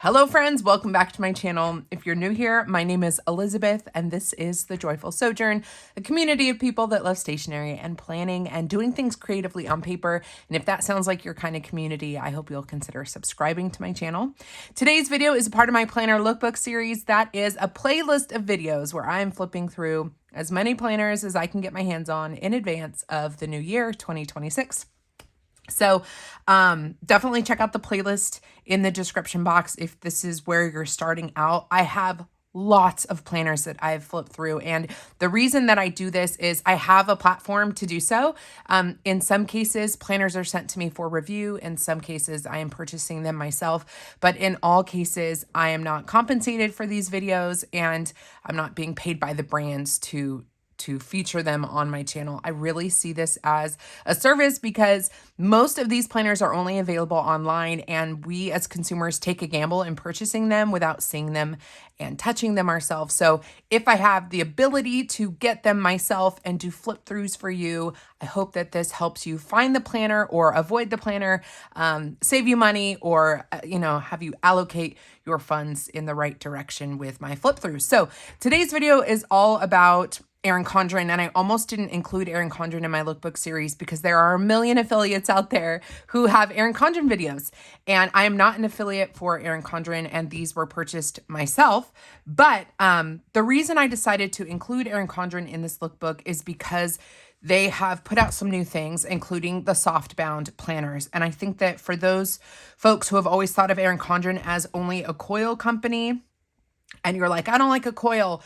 Hello friends, welcome back to my channel. If you're new here, my name is Elizabeth and this is The Joyful Sojourn, a community of people that love stationery and planning and doing things creatively on paper. And if that sounds like your kind of community, I hope you'll consider subscribing to my channel. Today's video is a part of my planner lookbook series. That is a playlist of videos where I'm flipping through as many planners as I can get my hands on in advance of the new year, 2026. So definitely check out the playlist in the description box if this is where you're starting out. I have lots of planners that I've flipped through. And the reason that I do this is I have a platform to do so. In some cases, planners are sent to me for review. In some cases, I am purchasing them myself. But in all cases, I am not compensated for these videos and I'm not being paid by the brands to feature them on my channel. I really see this as a service because most of these planners are only available online and we as consumers take a gamble in purchasing them without seeing them and touching them ourselves. So if I have the ability to get them myself and do flip throughs for you, I hope that this helps you find the planner or avoid the planner, save you money, or have you allocate your funds in the right direction with my flip throughs. So today's video is all about Erin Condren, and I almost didn't include Erin Condren in my lookbook series because there are a million affiliates out there who have Erin Condren videos, and I am not an affiliate for Erin Condren, and these were purchased myself. But the reason I decided to include Erin Condren in this lookbook is because they have put out some new things, including the Softbound planners. And I think that for those folks who have always thought of Erin Condren as only a Coil company, and you're like, I don't like a Coil,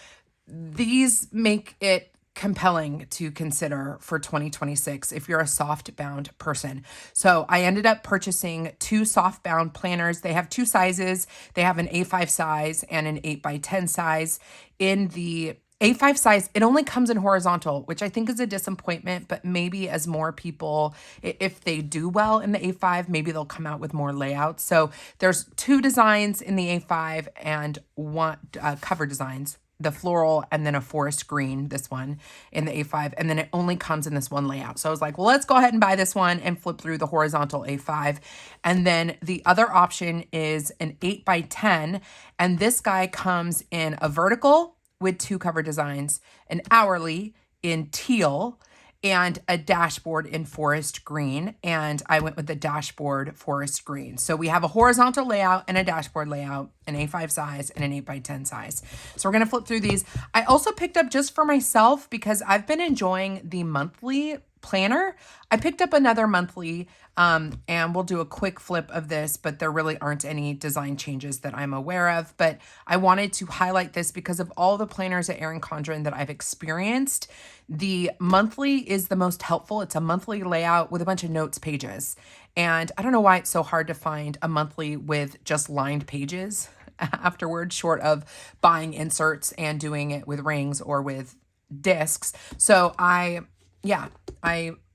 these make it compelling to consider for 2026 if you're a softbound person. So I ended up purchasing two softbound planners. They have two sizes. They have an A5 size and an 8x10 size. In the A5 size, it only comes in horizontal, which I think is a disappointment, but maybe as more people, if they do well in the A5, maybe they'll come out with more layouts. So there's two designs in the A5 and one cover designs, the floral and then a forest green, this one in the A5, and then it only comes in this one layout. So I was like, well, let's go ahead and buy this one and flip through the horizontal A5. And then the other option is an 8x10, and this guy comes in a vertical with two cover designs, an hourly in teal, and a dashboard in forest green. And I went with the dashboard forest green. So we have a horizontal layout and a dashboard layout, an A5 size and an 8x10 size. So we're gonna flip through these. I also picked up just for myself because I've been enjoying the monthly planner. I picked up another monthly and we'll do a quick flip of this, but there really aren't any design changes that I'm aware of. But I wanted to highlight this because of all the planners at Erin Condren that I've experienced. The monthly is the most helpful. It's a monthly layout with a bunch of notes pages. And I don't know why it's so hard to find a monthly with just lined pages afterwards, short of buying inserts and doing it with rings or with discs. So I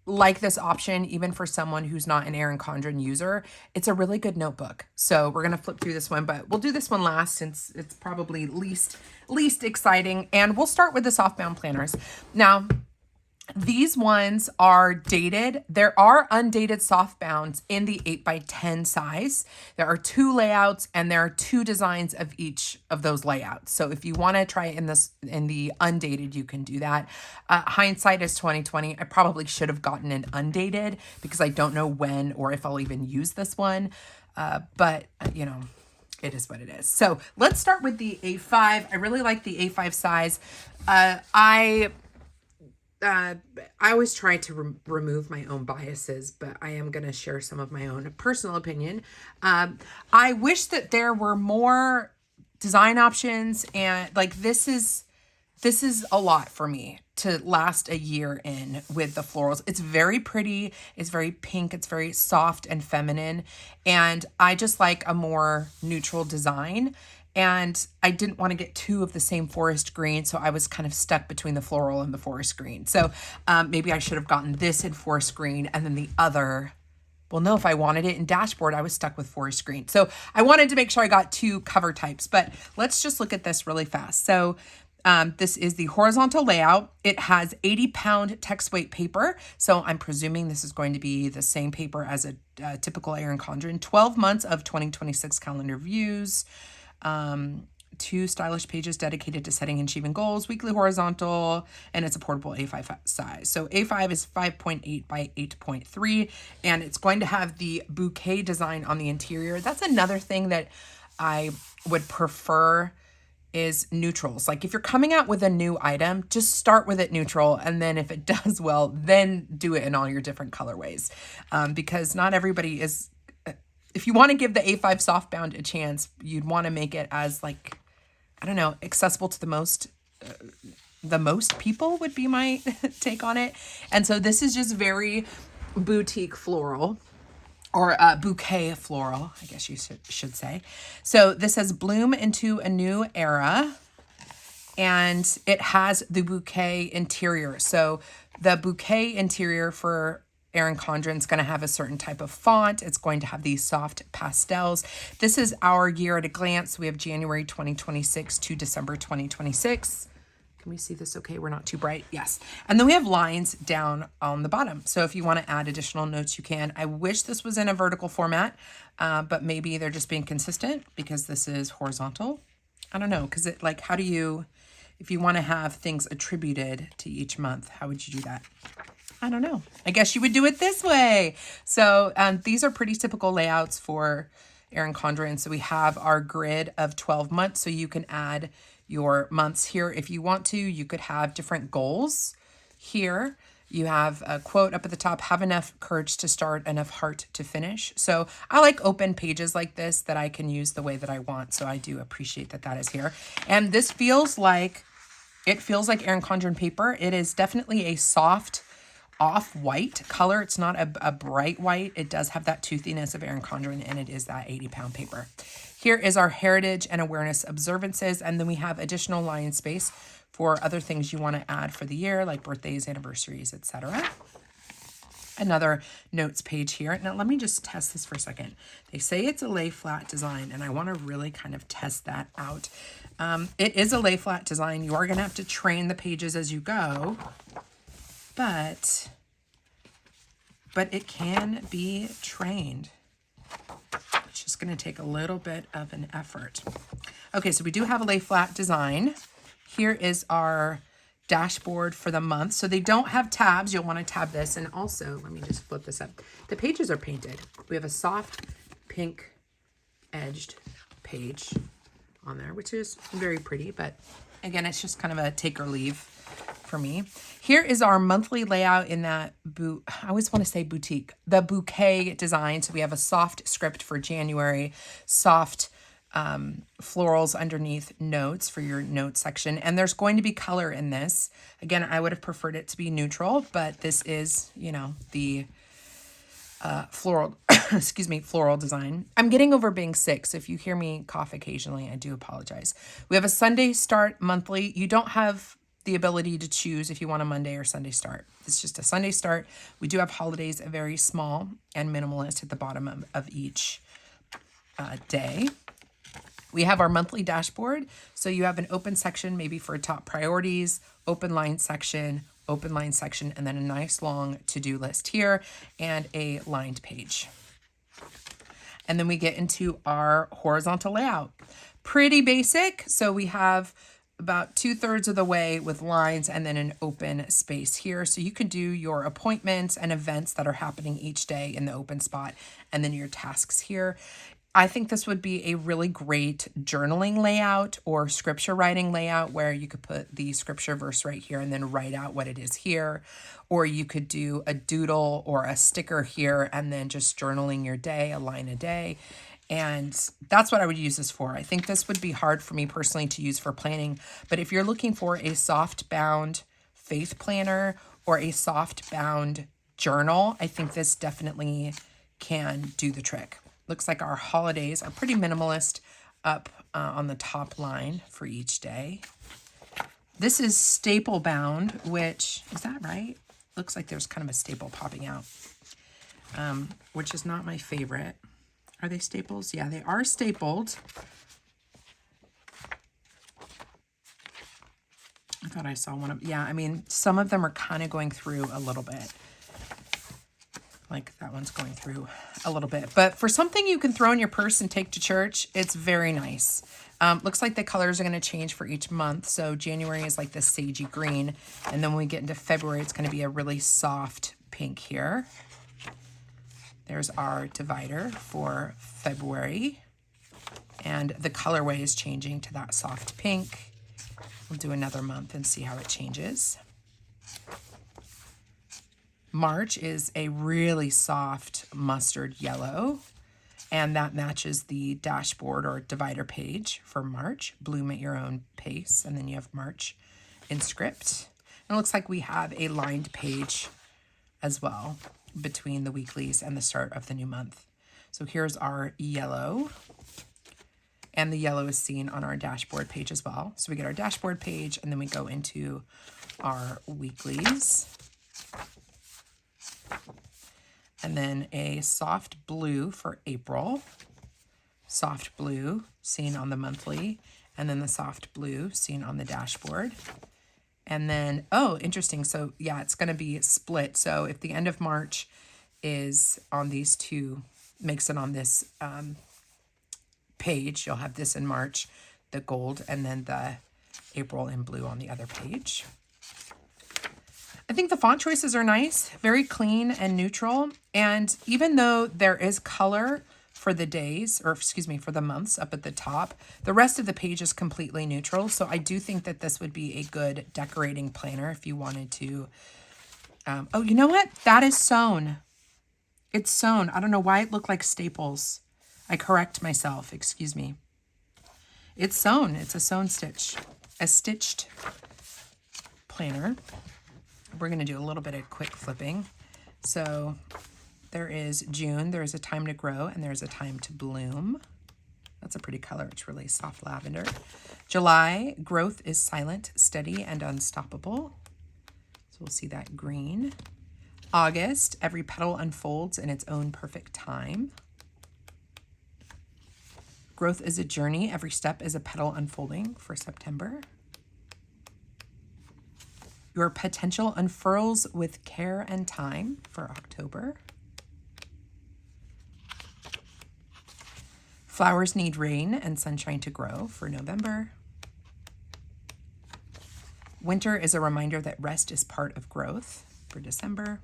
like this option, even for someone who's not an Erin Condren user. It's a really good notebook. So we're going to flip through this one, but we'll do this one last since it's probably least exciting. And we'll start with the softbound planners. Now, these ones are dated. There are undated softbounds in the 8x10 size. There are two layouts and there are two designs of each of those layouts. So if you want to try in the undated, you can do that. Hindsight is 2020. I probably should have gotten an undated because I don't know when or if I'll even use this one. But it is what it is. So let's start with the A5. I really like the A5 size. I always try to remove my own biases, but I am going to share some of my own personal opinion. I wish that there were more design options, and like this is a lot for me to last a year in with the florals. It's very pretty. It's very pink. It's very soft and feminine. And I just like a more neutral design. And I didn't want to get two of the same forest green, so I was kind of stuck between the floral and the forest green. So maybe I should have gotten this in forest green and then the other. Well, no, if I wanted it in dashboard, I was stuck with forest green. So I wanted to make sure I got two cover types, but let's just look at this really fast. So This is the horizontal layout. It has 80-pound text weight paper. So I'm presuming this is going to be the same paper as a typical Erin Condren. 12 months of 2026 calendar views. 2 stylish pages dedicated to setting and achieving goals, weekly horizontal, and it's a portable A5 size. So A5 is 5.8 by 8.3, and it's going to have the bouquet design on the interior. That's another thing that I would prefer is neutrals. Like if you're coming out with a new item, just start with it neutral. And then if it does well, then do it in all your different colorways. Because not everybody is, if you want to give the A5 Softbound a chance, you'd want to make it as like, I don't know, accessible to the most people would be my take on it. And so this is just very boutique floral, or bouquet floral, I guess you should say. So this says bloom into a new era, and it has the bouquet interior. So the bouquet interior for Erin Condren is going to have a certain type of font. It's going to have these soft pastels. This is our year at a glance. We have January 2026 to December 2026. Can we see this okay? We're not too bright. Yes. And then we have lines down on the bottom. So if you want to add additional notes, you can. I wish this was in a vertical format, but maybe they're just being consistent because this is horizontal. I don't know, because it like, how do you, if you want to have things attributed to each month, how would you do that? I don't know. I guess you would do it this way. So these are pretty typical layouts for Erin Condren. So we have our grid of 12 months. So you can add your months here if you want to. You could have different goals here. You have a quote up at the top, have enough courage to start, enough heart to finish. So I like open pages like this that I can use the way that I want. So I do appreciate that that is here. And this feels like, it feels like Erin Condren paper. It is definitely a soft off-white color. It's not a bright white. It does have that toothiness of Erin Condren, and it is that 80-pound paper. Here is our heritage and awareness observances, and then we have additional line space for other things you want to add for the year, like birthdays, anniversaries, etc. Another notes page here. Now let me just test this for a second. They say it's a lay flat design, and I want to really kind of test that out. It is a lay flat design. You are going to have to train the pages as you go, but it can be trained. It's just going to take a little bit of an effort. Okay, so we do have a lay flat design. Here is our dashboard for the month. So they don't have tabs. You'll want to tab this. And also, let me just flip this up. The pages are painted. We have a soft pink edged page on there, which is very pretty. But again, it's just kind of a take or leave for me. Here is our monthly layout in that, I always want to say boutique, the bouquet design. So we have a soft script for January, soft florals underneath notes for your notes section. And there's going to be color in this. Again, I would have preferred it to be neutral, but this is, you know, the floral, excuse me, floral design. I'm getting over being sick, so if you hear me cough occasionally, I do apologize. We have a Sunday start monthly. You don't have the ability to choose if you want a Monday or Sunday start. It's just a Sunday start. We do have holidays, very small and minimalist at the bottom of each day. We have our monthly dashboard. So you have an open section, maybe for top priorities, open line section, and then a nice long to-do list here and a lined page. And then we get into our horizontal layout. Pretty basic. So we have about 2/3 of the way with lines and then an open space here. So you can do your appointments and events that are happening each day in the open spot, and then your tasks here. I think this would be a really great journaling layout or scripture writing layout where you could put the scripture verse right here and then write out what it is here. Or you could do a doodle or a sticker here and then just journaling your day, a line a day. And that's what I would use this for. I think this would be hard for me personally to use for planning. But if you're looking for a soft bound faith planner or a soft bound journal, I think this definitely can do the trick. Looks like our holidays are pretty minimalist up on the top line for each day. This is staple bound, which, is that right? Looks like there's kind of a staple popping out, which is not my favorite. Are they staples? Yeah, they are stapled. I thought I saw one of, yeah, I mean, some of them are kind of going through a little bit. Like that one's going through a little bit. But for something you can throw in your purse and take to church, it's very nice. Looks like the colors are going to change for each month. So January is like this sagey green. And then when we get into February, it's going to be a really soft pink here. There's our divider for February. And the colorway is changing to that soft pink. We'll do another month and see how it changes. March is a really soft mustard yellow, and that matches the dashboard or divider page for March. Bloom at your own pace, and then you have March in script. And it looks like we have a lined page as well between the weeklies and the start of the new month. So here's our yellow, and the yellow is seen on our dashboard page as well. So we get our dashboard page, and then we go into our weeklies. And then a soft blue for April, soft blue seen on the monthly, and then the soft blue seen on the dashboard. And then, oh, interesting. So yeah, it's going to be split. So if the end of March is on these two, makes it on this page, you'll have this in March, the gold, and then the April in blue on the other page. I think the font choices are nice, very clean and neutral. And even though there is color for the days, or excuse me, for the months up at the top, the rest of the page is completely neutral. So I do think that this would be a good decorating planner if you wanted to. Oh, you know what? That is sewn. It's sewn. I don't know why it looked like staples. I correct myself, excuse me. It's sewn. It's a sewn stitch, a stitched planner. We're going to do a little bit of quick flipping. So there is June, there's a time to grow, and there's a time to bloom. That's a pretty color. It's really soft lavender. July, growth is silent, steady, and unstoppable. So we'll see that green. August, every petal unfolds in its own perfect time. Growth is a journey. Every step is a petal unfolding for September. Your potential unfurls with care and time for October. Flowers need rain and sunshine to grow for November. Winter is a reminder that rest is part of growth for December.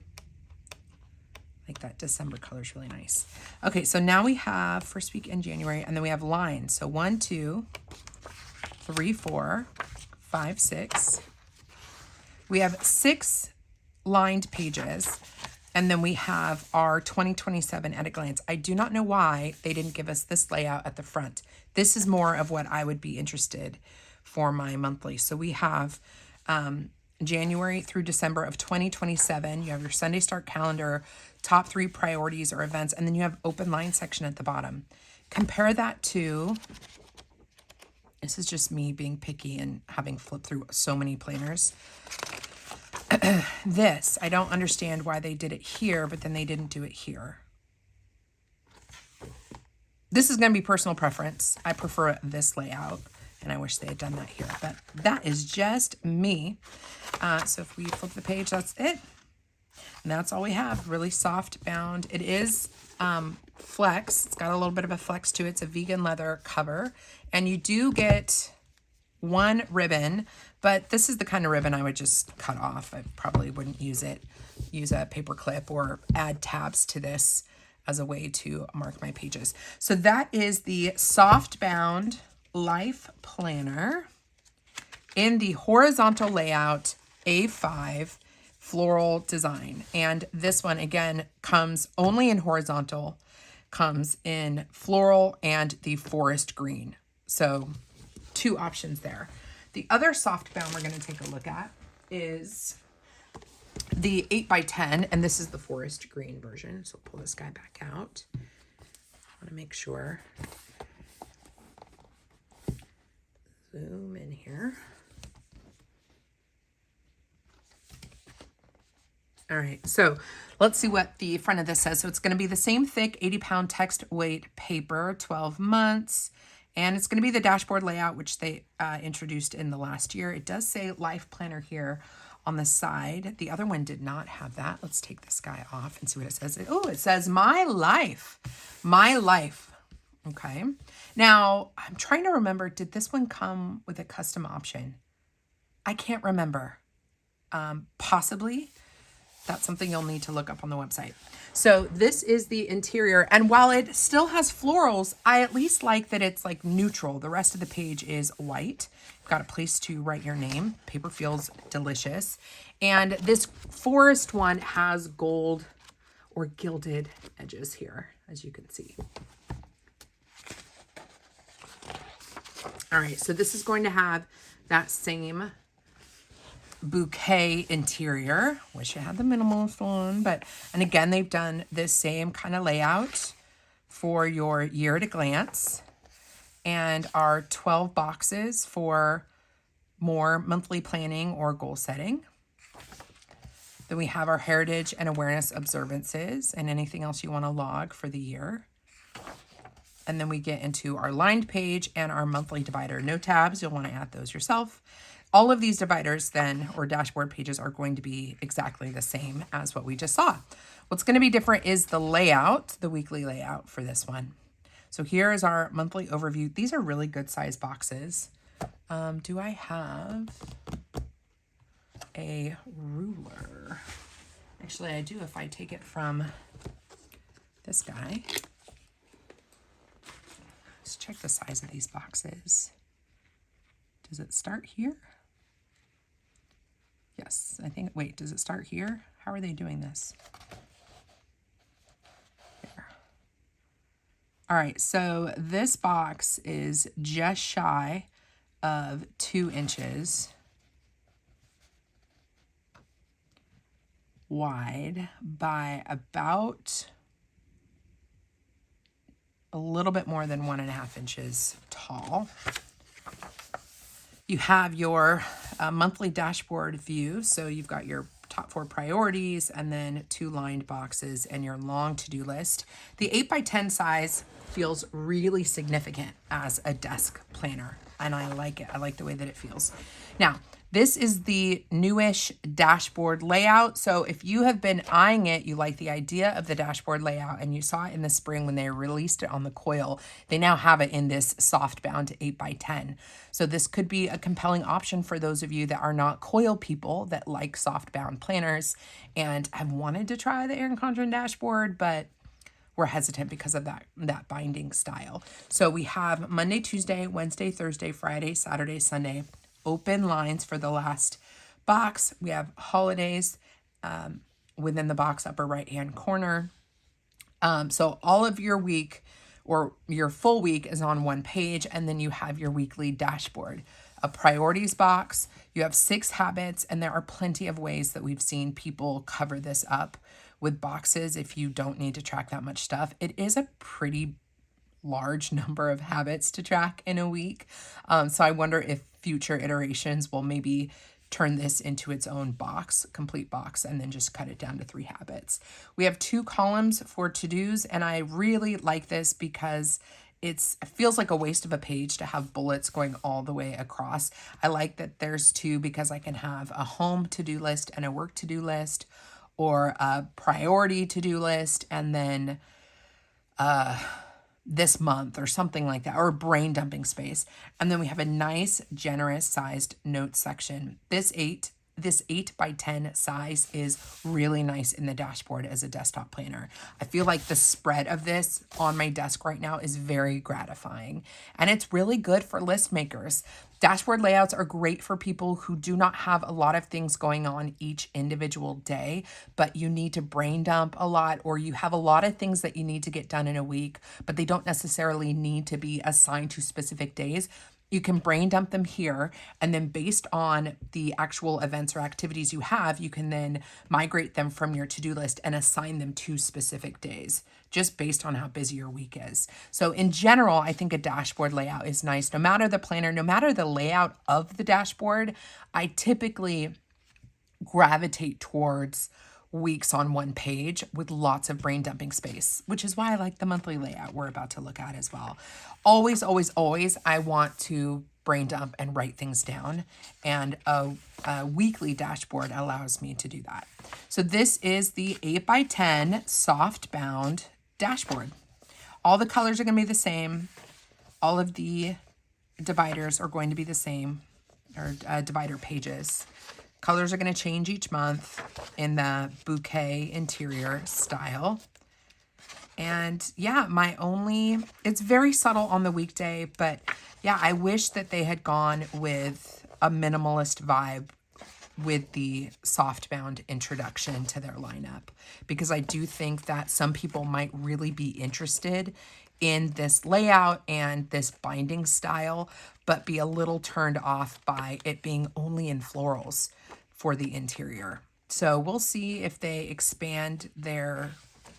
Like that December color is really nice. Okay, so now we have first week in January, and then we have lines. So 1, 2, 3, 4, 5, 6. We have 6 lined pages, and then we have our 2027 at a glance. I do not know why they didn't give us this layout at the front. This is more of what I would be interested for my monthly. So we have January through December of 2027. You have your Sunday start calendar, top 3 priorities or events, and then you have open line section at the bottom. Compare that to, this is just me being picky and having flipped through so many planners. This, I don't understand why they did it here, but then they didn't do it here. This is going to be personal preference. I prefer this layout, and I wish they had done that here, but that is just me. So if we flip the page, that's it. And that's all we have. Really soft bound. It is flex. It's got a little bit of a flex to it. It's a vegan leather cover, and you do get 1 ribbon, but this is the kind of ribbon I would just cut off. I probably wouldn't use it, use a paper clip or add tabs to this as a way to mark my pages. So that is the Softbound Life Planner in the horizontal layout A5 floral design. And this one, again, comes only in horizontal, comes in floral and the forest green. So 2 options there. The other Softbound we're going to take a look at is the 8x10, and this is the forest green version. So pull this guy back out. I want to make sure. Zoom in here. All right, so let's see what the front of this says. So it's going to be the same thick 80-pound text weight paper, 12 months. And it's going to be the dashboard layout, which they introduced in the last year. It does say Life Planner here on the side. The other one did not have that. Let's take this guy off and see what it says. Oh, it says My Life. My Life. Okay. Now, I'm trying to remember, did this one come with a custom option? I can't remember. Possibly. That's something you'll need to look up on the website. So this is the interior. And while it still has florals, I at least like that it's like neutral. The rest of the page is white. You've got a place to write your name. Paper feels delicious. And this forest one has gold or gilded edges here, as you can see. All right, so this is going to have that same bouquet interior. Wish I had the minimalist one, and again, they've done this same kind of layout for your year at a glance, and our 12 boxes for more monthly planning or goal setting. Then we have our heritage and awareness observances and anything else you want to log for the year. And then we get into our lined page and our monthly divider. No tabs, you'll want to add those yourself. All of these dividers then, or dashboard pages, are going to be exactly the same as what we just saw. What's going to be different is the layout, the weekly layout for this one. So here is our monthly overview. These are really good size boxes. Do I have a ruler? Actually, I do if I take it from this guy. Let's check the size of these boxes. Does it start here? Yes, I think, wait, does it start here? How are they doing this? There. All right, so this box is just shy of 2 inches wide by about a little bit more than 1.5 inches tall. You have your monthly dashboard view. So you've got your top 4 priorities and then 2 lined boxes and your long to-do list. The 8x10 size feels really significant as a desk planner, and I like it. I like the way that it feels. Now, this is the newish dashboard layout. So if you have been eyeing it, you like the idea of the dashboard layout, and you saw it in the spring when they released it on the Coil, they now have it in this Softbound 8x10. So this could be a compelling option for those of you that are not Coil people that like Softbound planners and have wanted to try the Erin Condren dashboard, but we're hesitant because of that binding style. So we have Monday, Tuesday, Wednesday, Thursday, Friday, Saturday, Sunday, open lines for the last box. We have holidays within the box upper right hand corner. So all of your week or your full week is on one page, and then you have your weekly dashboard. A priorities box, you have 6 habits, and there are plenty of ways that we've seen people cover this up with boxes if you don't need to track that much stuff. It is a pretty large number of habits to track in a week. So I wonder if future iterations will maybe turn this into its own box, complete box, and then just cut it down to 3 habits. We have 2 columns for to-dos, and I really like this because it feels like a waste of a page to have bullets going all the way across. I like that there's 2 because I can have a home to-do list and a work to-do list, or a priority to-do list, and then this month or something like that, or a brain dumping space. And then we have a nice, generous sized notes section. This 8x10 size is really nice in the dashboard as a desktop planner. I feel like the spread of this on my desk right now is very gratifying, and it's really good for list makers. Dashboard layouts are great for people who do not have a lot of things going on each individual day, but you need to brain dump a lot, or you have a lot of things that you need to get done in a week, but they don't necessarily need to be assigned to specific days. You can brain dump them here, and then based on the actual events or activities you have, you can then migrate them from your to-do list and assign them to specific days, just based on how busy your week is. So in general, I think a dashboard layout is nice. No matter the planner, no matter the layout of the dashboard, I typically gravitate towards weeks on one page with lots of brain dumping space, which is why I like the monthly layout we're about to look at as well. Always, always, always, I want to brain dump and write things down, and a weekly dashboard allows me to do that. So this is the 8x10 Softbound dashboard. All the colors are going to be the same. All of the dividers are going to be the same, or divider pages. Colors are going to change each month in the bouquet interior style. And yeah, it's very subtle on the weekday, but yeah, I wish that they had gone with a minimalist vibe with the Softbound introduction to their lineup, because I do think that some people might really be interested in this layout and this binding style, but be a little turned off by it being only in florals for the interior. So we'll see if they expand their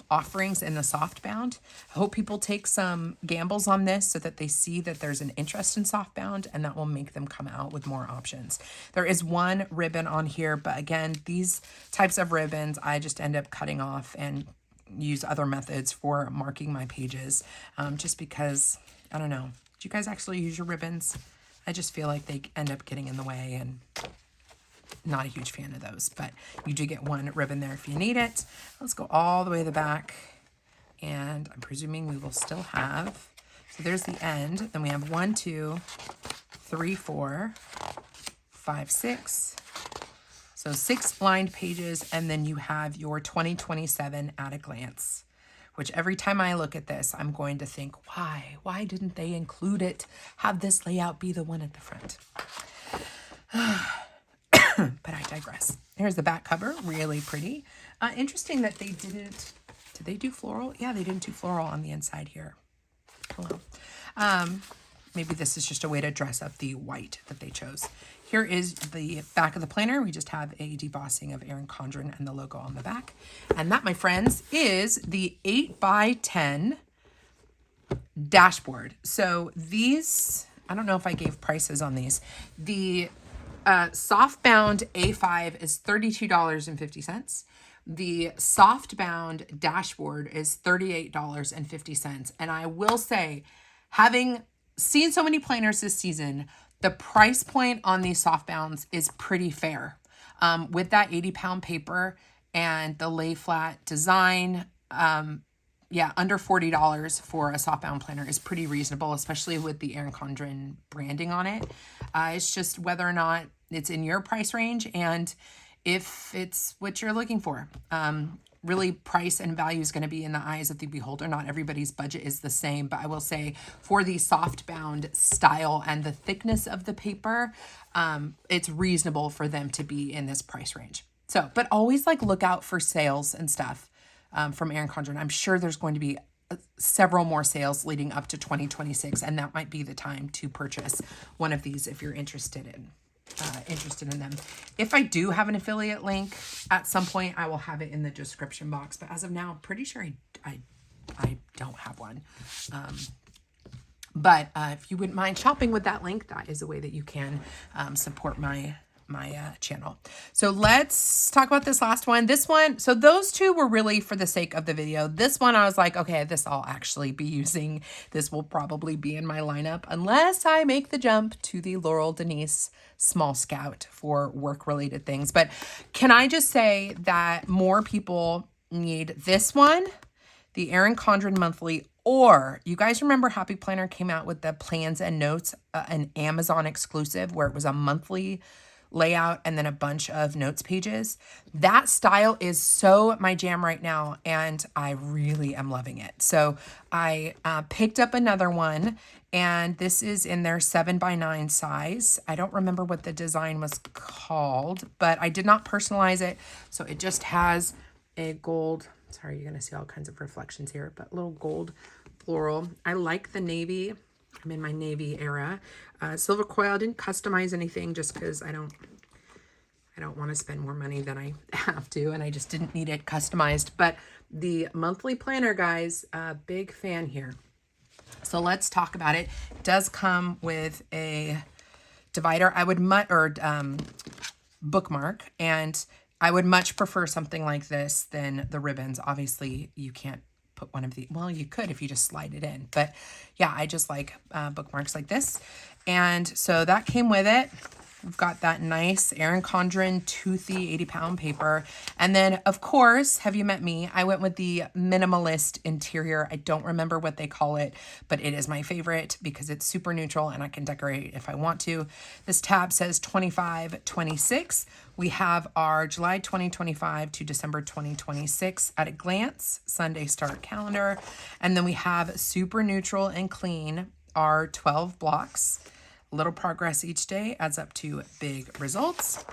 offerings in the Softbound. I hope people take some gambles on this so that they see that there's an interest in Softbound, and that will make them come out with more options. There is one ribbon on here, but again, these types of ribbons, I just end up cutting off and use other methods for marking my pages, just because, I don't know. Do you guys actually use your ribbons? I just feel like they end up getting in the way, and not a huge fan of those, but you do get one ribbon there if you need it. Let's go all the way to the back, and I'm presuming we will still have, so there's the end. Then we have 1, 2, 3, 4, 5, 6. So 6 lined pages, and then you have your 2027 at a glance, which every time I look at this, I'm going to think, why didn't they include it? Have this layout be the one at the front. But I digress. Here's the back cover, really pretty. Interesting that they didn't, did they do floral? Yeah, they didn't do floral on the inside here. Hello. Maybe this is just a way to dress up the white that they chose. Here is the back of the planner. We just have a debossing of Erin Condren and the logo on the back. And that, my friends, is the 8x10 dashboard. So these, I don't know if I gave prices on these. The Softbound A5 is $32.50. The Softbound dashboard is $38.50. And I will say, having seen so many planners this season, the price point on these Softbounds is pretty fair. With that 80-pound paper and the lay flat design, yeah, under $40 for a Softbound planner is pretty reasonable, especially with the Erin Condren branding on it. It's just whether or not it's in your price range and if it's what you're looking for. Really, price and value is going to be in the eyes of the beholder. Not everybody's budget is the same, but I will say for the Softbound style and the thickness of the paper, it's reasonable for them to be in this price range. So, but always like look out for sales and stuff from Erin Condren. I'm sure there's going to be several more sales leading up to 2026, and that might be the time to purchase one of these if you're interested in them. If I do have an affiliate link at some point, I will have it in the description box, but as of now, I'm pretty sure I don't have one. But if you wouldn't mind shopping with that link, that is a way that you can support my channel. So let's talk about this last one. This one, so those two were really for the sake of the video. This one, I was like, okay, this I'll actually be using. This will probably be in my lineup unless I make the jump to the Laurel Denise Small Scout for work-related things. But can I just say that more people need this one, the Erin Condren Monthly, or you guys remember Happy Planner came out with the Plans and Notes, an Amazon exclusive where it was a monthly layout and then a bunch of notes pages. That style is so my jam right now, and I really am loving it. So I picked up another one, and this is in their 7x9 size. I don't remember what the design was called, but I did not personalize it. So it just has a gold, sorry, you're gonna see all kinds of reflections here, but little gold floral. I like the navy. I'm in my navy era. Silver coil, I didn't customize anything just because I don't want to spend more money than I have to, and I just didn't need it customized. But the monthly planner, guys, big fan here. So let's talk about it. It does come with a divider. I would bookmark, and I would much prefer something like this than the ribbons. Obviously, you can't put one of the, well, you could if you just slide it in. But yeah, I just like bookmarks like this. And so that came with it. We've got that nice Erin Condren toothy 80-pound paper. And then, of course, have you met me? I went with the minimalist interior. I don't remember what they call it, but it is my favorite because it's super neutral and I can decorate if I want to. This tab says 25-26. We have our July 2025 to December 2026 at a glance Sunday start calendar. And then we have super neutral and clean, our 12 blocks. Little progress each day adds up to big results.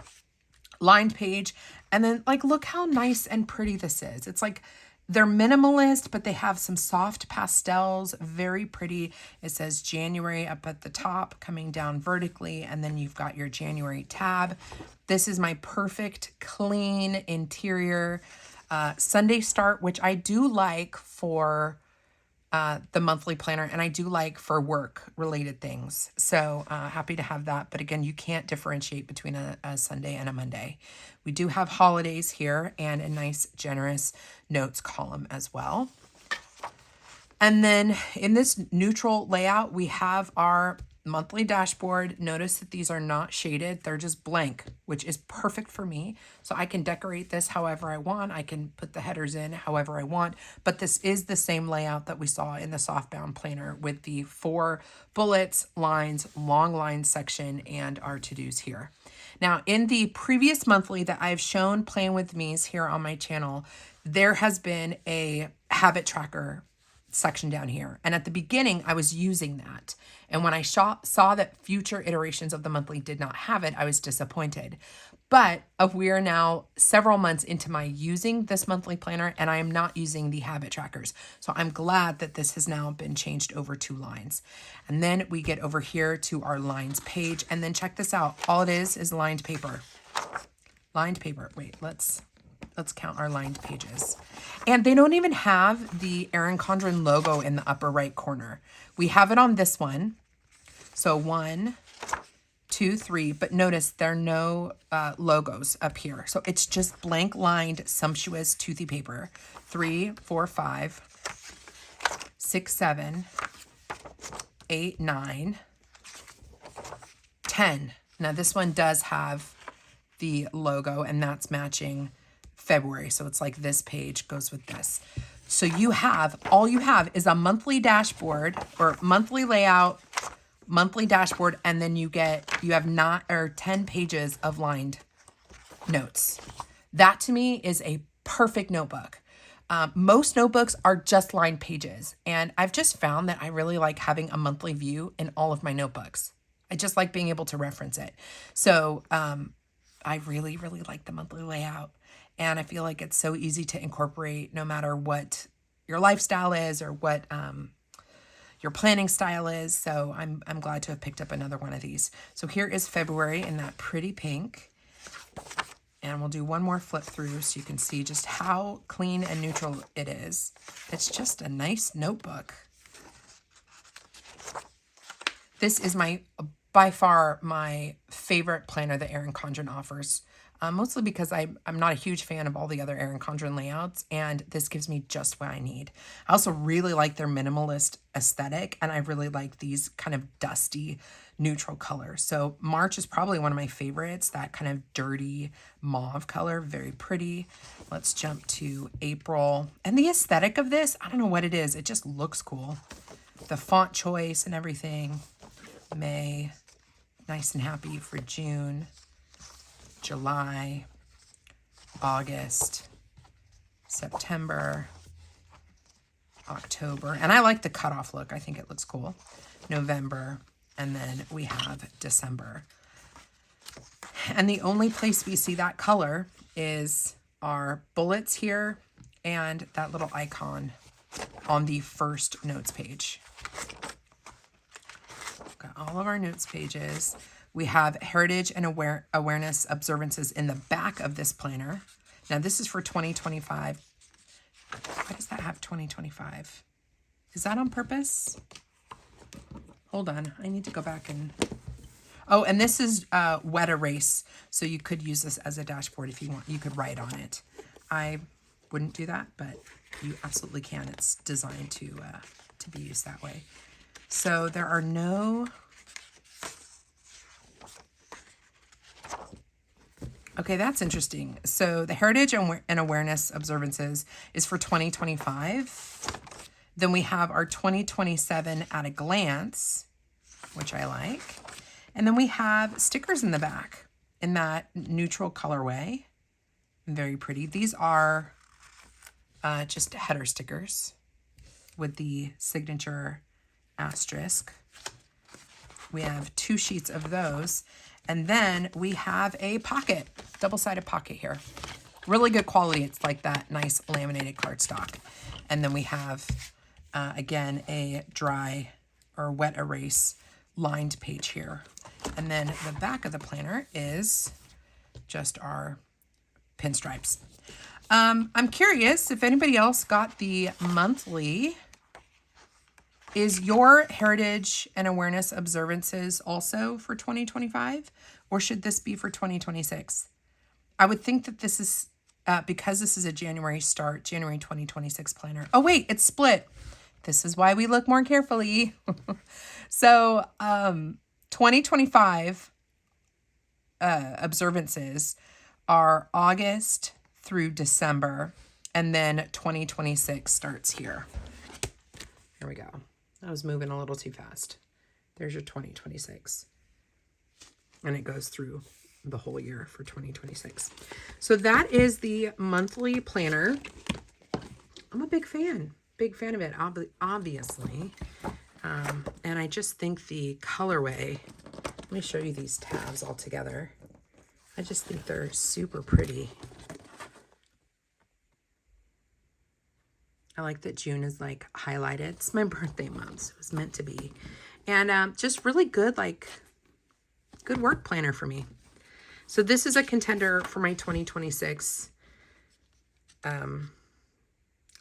Lined page. And then like, look how nice and pretty this is. It's like they're minimalist, but they have some soft pastels, very pretty. It says January up at the top, coming down vertically. And then you've got your January tab. This is my perfect clean interior Sunday start, which I do like for the monthly planner, and I do like for work related things. So happy to have that. But again, you can't differentiate between a Sunday and a Monday. We do have holidays here and a nice generous notes column as well. And then in this neutral layout, we have our monthly dashboard. Notice that these are not shaded. They're just blank, which is perfect for me. So I can decorate this however I want. I can put the headers in however I want, but this is the same layout that we saw in the Softbound planner with the 4 bullets, lines, long line section, and our to-dos here. Now, in the previous monthly that I've shown Plan With Me's here on my channel, there has been a habit tracker section down here. And at the beginning, I was using that. And when I saw that future iterations of the monthly did not have it, I was disappointed. But we are now several months into my using this monthly planner, and I am not using the habit trackers. So I'm glad that this has now been changed over to lines. And then we get over here to our lines page. And then check this out. All it is lined paper. Lined paper. Wait, let's count our lined pages. And they don't even have the Erin Condren logo in the upper right corner. We have it on this one. So 1, 2, 3, but notice there are no logos up here. So it's just blank lined, sumptuous, toothy paper. 3, 4, 5, 6, 7, 8, 9, 10. Now this one does have the logo, and that's matching February. So it's like this page goes with this. So all you have is a monthly dashboard or monthly layout, monthly dashboard, and then you have 10 pages of lined notes. That to me is a perfect notebook. Most notebooks are just lined pages, and I've just found that I really like having a monthly view in all of my notebooks. I just like being able to reference it. So I really, really like the monthly layout. And I feel like it's so easy to incorporate no matter what your lifestyle is or what your planning style is. So I'm glad to have picked up another one of these. So here is February in that pretty pink. And we'll do one more flip through so you can see just how clean and neutral it is. It's just a nice notebook. This is by far my favorite planner that Erin Condren offers. Mostly because I'm not a huge fan of all the other Erin Condren layouts, and this gives me just what I need. I also really like their minimalist aesthetic, and I really like these kind of dusty, neutral colors. So March is probably one of my favorites, that kind of dirty mauve color, very pretty. Let's jump to April. And the aesthetic of this, I don't know what it is. It just looks cool. The font choice and everything. May, nice and happy for June. July, August, September, October. And I like the cutoff look. I think it looks cool. November, and then we have December. And the only place we see that color is our bullets here and that little icon on the first notes page. Got all of our notes pages. We have heritage and awareness observances in the back of this planner. Now this is for 2025. Why does that have 2025? Is that on purpose? Hold on, I need to go back and... Oh, and this is wet erase. So you could use this as a dashboard if you want. You could write on it. I wouldn't do that, but you absolutely can. It's designed to be used that way. So there are no... Okay, that's interesting. So the Heritage and Awareness Observances is for 2025. Then we have our 2027 at a glance, which I like. And then we have stickers in the back in that neutral colorway. Very pretty. These are just header stickers with the signature asterisk. We have 2 sheets of those. And then we have a pocket, double-sided pocket here. Really good quality. It's like that nice laminated cardstock. And then we have, again, a dry or wet erase lined page here. And then the back of the planner is just our pinstripes. I'm curious if anybody else got the monthly. Is your Heritage and Awareness Observances also for 2025, or should this be for 2026? I would think that this is, because this is a January start, January 2026 planner. Oh, wait, it's split. This is why we look more carefully. So 2025 observances are August through December, and then 2026 starts here. Here we go. I was moving a little too fast. There's your 2026. And it goes through the whole year for 2026. So that is the monthly planner. I'm a big fan of it, obviously. And I just think the colorway, let me show you these tabs all together. I just think they're super pretty. I like that June is like highlighted. It's my birthday month, so it was meant to be. And just really good, like, good work planner for me. So this is a contender for my 2026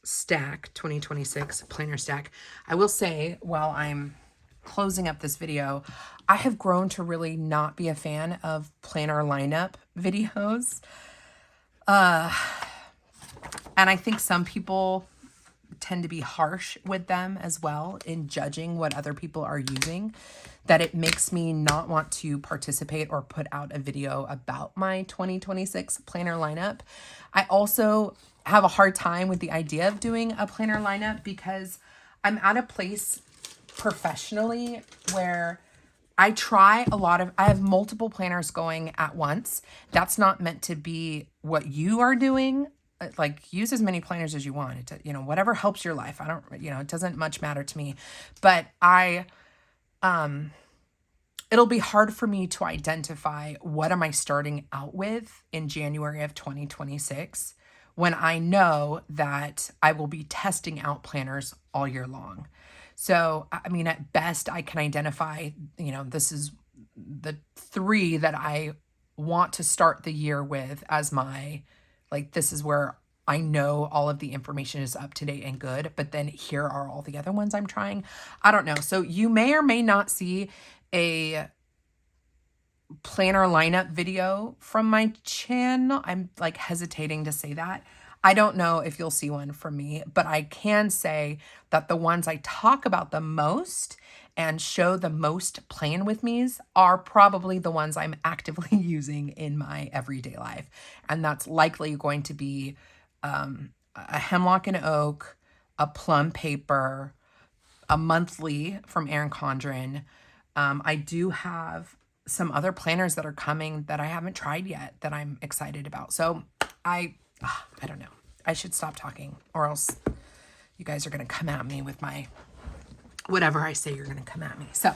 stack, 2026 planner stack. I will say, while I'm closing up this video, I have grown to really not be a fan of planner lineup videos. And I think some people tend to be harsh with them as well in judging what other people are using, that it makes me not want to participate or put out a video about my 2026 planner lineup. I also have a hard time with the idea of doing a planner lineup because I'm at a place professionally where I have multiple planners going at once. That's not meant to be what you are doing. Like, use as many planners as you want. Whatever helps your life. It doesn't much matter to me. But it'll be hard for me to identify what am I starting out with in January of 2026 when I know that I will be testing out planners all year long. So, I mean, at best, I can identify, this is the 3 that I want to start the year with as my, this is where I know all of the information is up to date and good, but then here are all the other ones I'm trying. I don't know. So you may or may not see a planner lineup video from my channel. I'm hesitating to say that. I don't know if you'll see one from me, but I can say that the ones I talk about the most and show the most plan with me's are probably the ones I'm actively using in my everyday life. And that's likely going to be a hemlock and oak, a plum paper, a monthly from Erin Condren. I do have some other planners that are coming that I haven't tried yet that I'm excited about. So I don't know. I should stop talking or else you guys are going to come at me with my whatever I say, you're going to come at me. So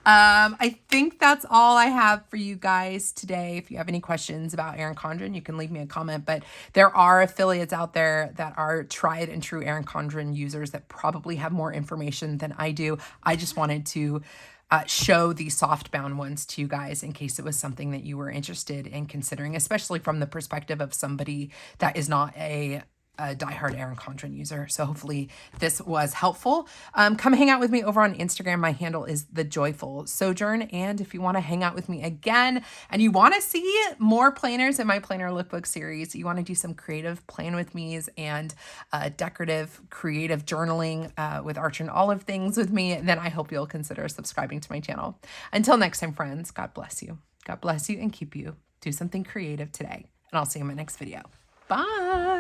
I think that's all I have for you guys today. If you have any questions about Erin Condren, you can leave me a comment. But there are affiliates out there that are tried and true Erin Condren users that probably have more information than I do. I just wanted to show the Softbound ones to you guys in case it was something that you were interested in considering, especially from the perspective of somebody that is not a a diehard Erin Condren user. So hopefully this was helpful. Come hang out with me over on Instagram. My handle is The Joyful Sojourn. And if you want to hang out with me again and you want to see more planners in my planner lookbook series, you want to do some creative plan with me's and decorative creative journaling with Arch and Olive things with me, then I hope you'll consider subscribing to my channel. Until next time, friends, God bless you. God bless you and keep you. Do something creative today. And I'll see you in my next video. Bye.